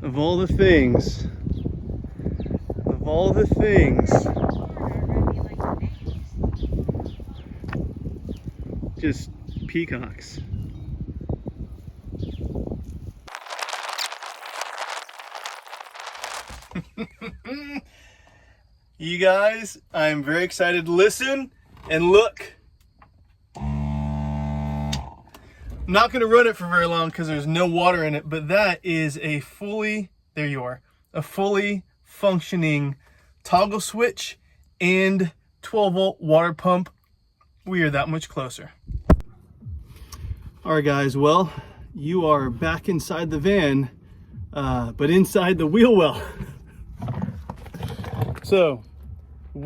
Of all the things, just peacocks. You guys, I'm very excited to listen and look. I'm not going to run it for very long because there's no water in it, but that is a fully, there you are, a fully functioning toggle switch and 12-volt water pump. We are that much closer. All right, guys, well, you are back inside the van, but inside the wheel well. So the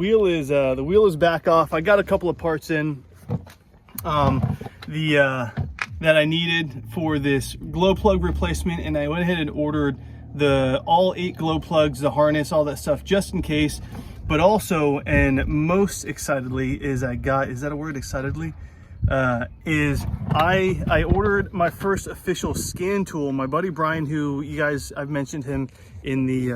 wheel is back off. I got a couple of parts in that I needed for this glow plug replacement, and I went ahead and ordered all 8 glow plugs, the harness, all that stuff, just in case. But also, and most excitedly, is that a word, excitedly? Is I ordered my first official scan tool. My buddy Brian, who you guys, I've mentioned him in the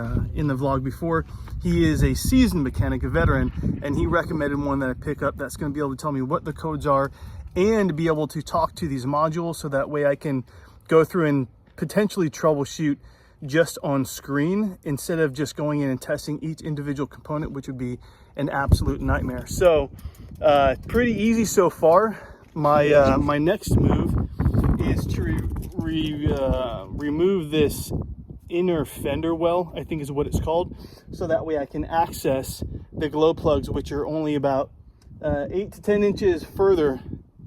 vlog before. He is a seasoned mechanic, a veteran, and he recommended one that I pick up that's going to be able to tell me what the codes are and be able to talk to these modules, so that way I can go through and potentially troubleshoot just on screen instead of just going in and testing each individual component, which would be an absolute nightmare. So pretty easy so far. My next move is to remove this inner fender well, I think is what it's called, so that way I can access the glow plugs, which are only about 8 to 10 inches further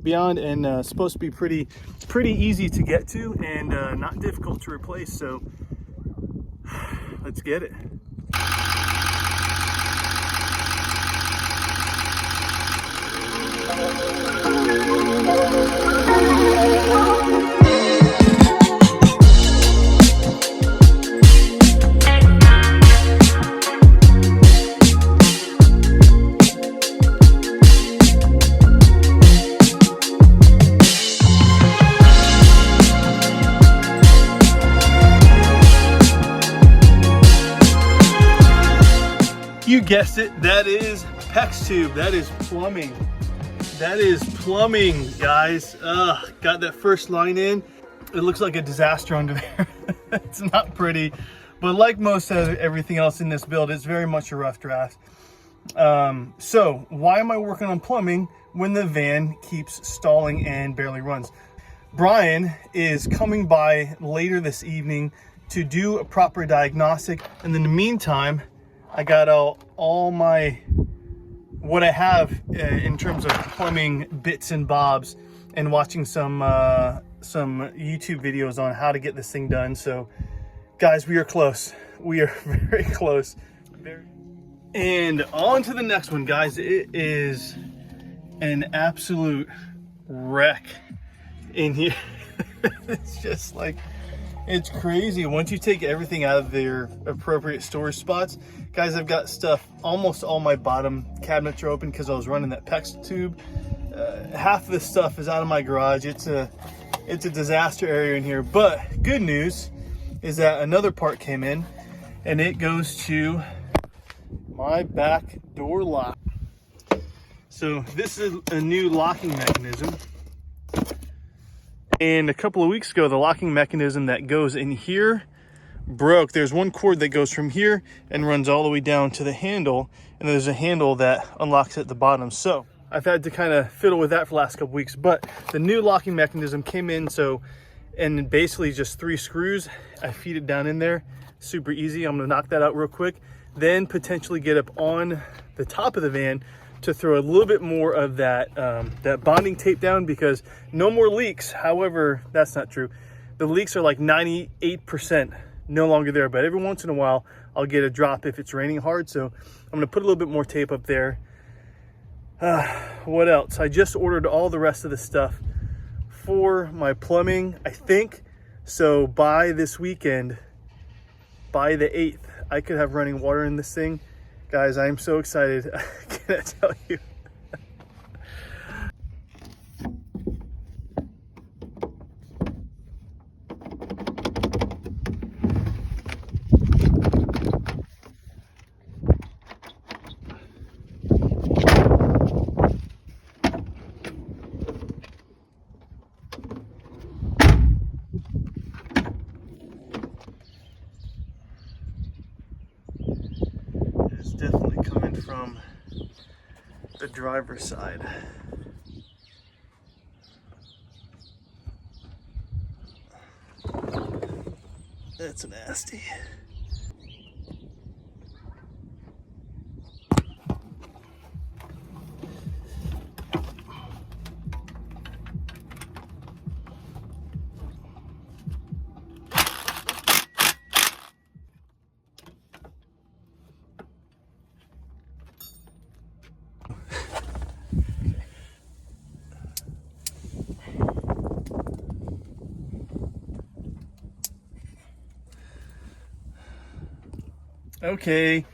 beyond, and supposed to be pretty easy to get to, and not difficult to replace. So let's get it. You guessed it, that is PEX tube, that is plumbing. That is plumbing, guys. Got that first line in. It looks like a disaster under there. It's not pretty, but like most of everything else in this build, it's very much a rough draft. So why am I working on plumbing when the van keeps stalling and barely runs? Brian is coming by later this evening to do a proper diagnostic, and in the meantime, I got all my, what I have in terms of plumbing bits and bobs, and watching some YouTube videos on how to get this thing done. So guys, we are close. We are very close. And on to the next one, guys. It is an absolute wreck in here. It's just like, it's crazy. Once you take everything out of their appropriate storage spots, guys, I've got stuff, almost all my bottom cabinets are open because I was running that PEX tube. Half of this stuff is out of my garage. It's a disaster area in here, but good news is that another part came in, and it goes to my back door lock. So this is a new locking mechanism. And a couple of weeks ago, the locking mechanism that goes in here broke. There's one cord that goes from here and runs all the way down to the handle, and there's a handle that unlocks at the bottom. So I've had to kind of fiddle with that for the last couple weeks, but the new locking mechanism came in, and basically just 3 screws. I feed it down in there, super easy. I'm gonna knock that out real quick, then potentially get up on the top of the van to throw a little bit more of that that bonding tape down, because no more leaks. However, that's not true. The leaks are like 98% no longer there, but every once in a while I'll get a drop if it's raining hard. So I'm gonna put a little bit more tape up there. What else? I just ordered all the rest of the stuff for my plumbing, I think. So by this weekend, by the 8th, I could have running water in this thing. Guys, I am so excited. I can't tell you. definitely coming from the driver's side. That's nasty. Okay,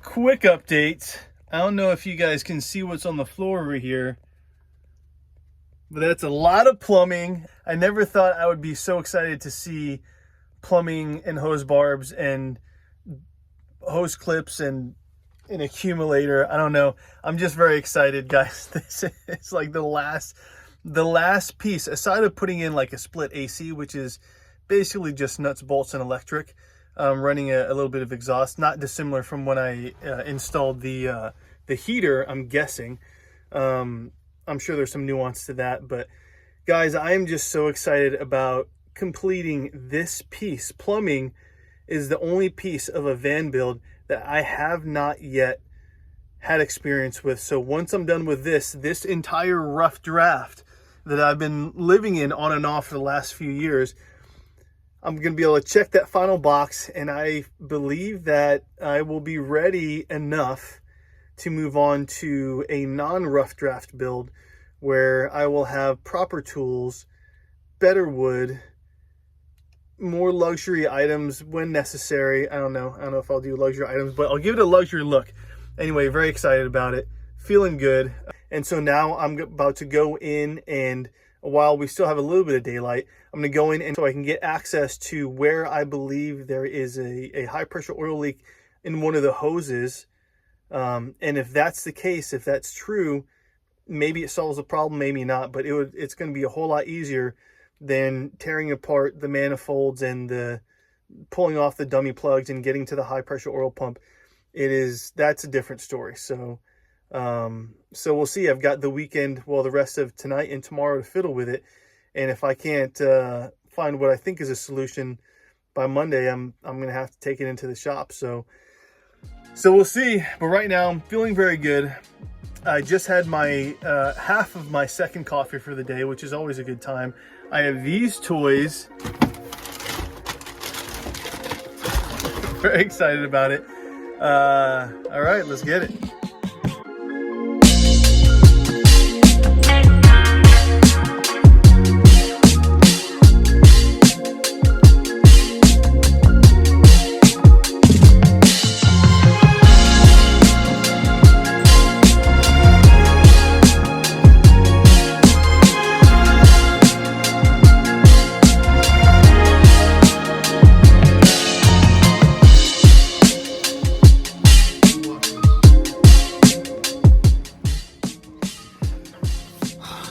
quick update. I don't know if you guys can see what's on the floor over here, but that's a lot of plumbing. I never thought I would be so excited to see plumbing and hose barbs and hose clips and an accumulator. I don't know. I'm just very excited, guys. This is like the last piece, aside of putting in like a split AC, which is basically just nuts, bolts, and electric. Running a little bit of exhaust, not dissimilar from when I installed the heater, I'm guessing. I'm sure there's some nuance to that, but guys, I am just so excited about completing this piece. Plumbing is the only piece of a van build that I have not yet had experience with. So once I'm done with this entire rough draft that I've been living in on and off for the last few years, I'm going to be able to check that final box, and I believe that I will be ready enough to move on to a non-rough draft build where I will have proper tools, better wood, more luxury items when necessary. I don't know if I'll do luxury items, but I'll give it a luxury look. Anyway, very excited about it, feeling good. And so now I'm about to go in, and while we still have a little bit of daylight, I'm going to go in and so I can get access to where I believe there is a high pressure oil leak in one of the hoses. And if that's the case, if that's true, maybe it solves the problem, maybe not, but it's going to be a whole lot easier than tearing apart the manifolds and pulling off the dummy plugs and getting to the high pressure oil pump. That's a different story. So we'll see. I've got the weekend, well, the rest of tonight and tomorrow to fiddle with it. And if I can't find what I think is a solution by Monday, I'm going to have to take it into the shop. So we'll see. But right now, I'm feeling very good. I just had my half of my second coffee for the day, which is always a good time. I have these toys. Very excited about it. All right, let's get it.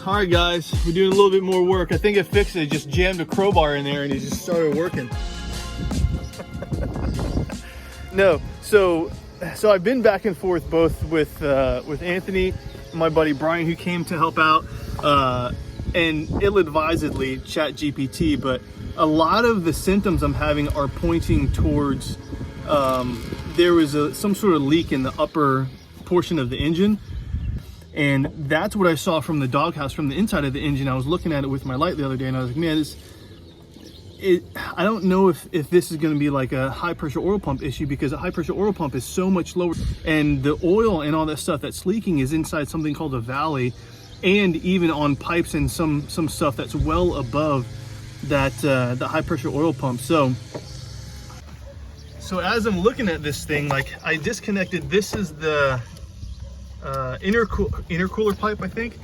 All right, guys, we're doing a little bit more work. I think I fixed it. I just jammed a crowbar in there and it just started working. No, so I've been back and forth both with Anthony and my buddy Brian, who came to help out, and ill-advisedly ChatGPT, but a lot of the symptoms I'm having are pointing towards there was some sort of leak in the upper portion of the engine. And that's what I saw from the doghouse, from the inside of the engine. I was looking at it with my light the other day, and I was like, man, I don't know if this is going to be like a high pressure oil pump issue, because a high pressure oil pump is so much lower, and the oil and all that stuff that's leaking is inside something called a valley, and even on pipes and some stuff that's well above that the high pressure oil pump. So as I'm looking at this thing, like, I disconnected, this is the intercooler pipe, I think,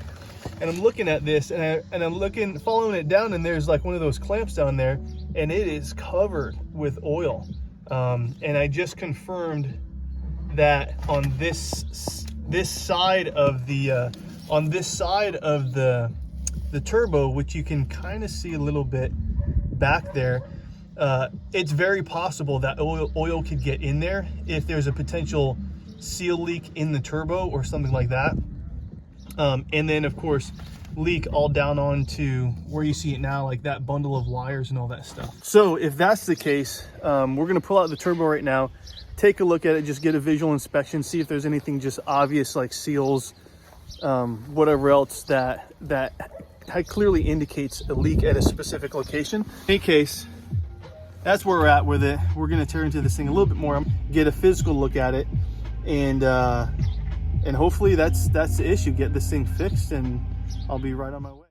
and I'm looking at this, and I'm following it down, and there's like one of those clamps down there, and it is covered with oil. And I just confirmed that on this side of the turbo, which you can kind of see a little bit back there. It's very possible that oil could get in there if there's a potential seal leak in the turbo or something like that. And then of course, leak all down onto where you see it now, like that bundle of wires and all that stuff. So if that's the case, we're gonna pull out the turbo right now, take a look at it, just get a visual inspection, see if there's anything just obvious like seals, whatever else that clearly indicates a leak at a specific location. In any case, that's where we're at with it. We're gonna tear into this thing a little bit more, get a physical look at it, and hopefully that's the issue. Get this thing fixed, and I'll be right on my way.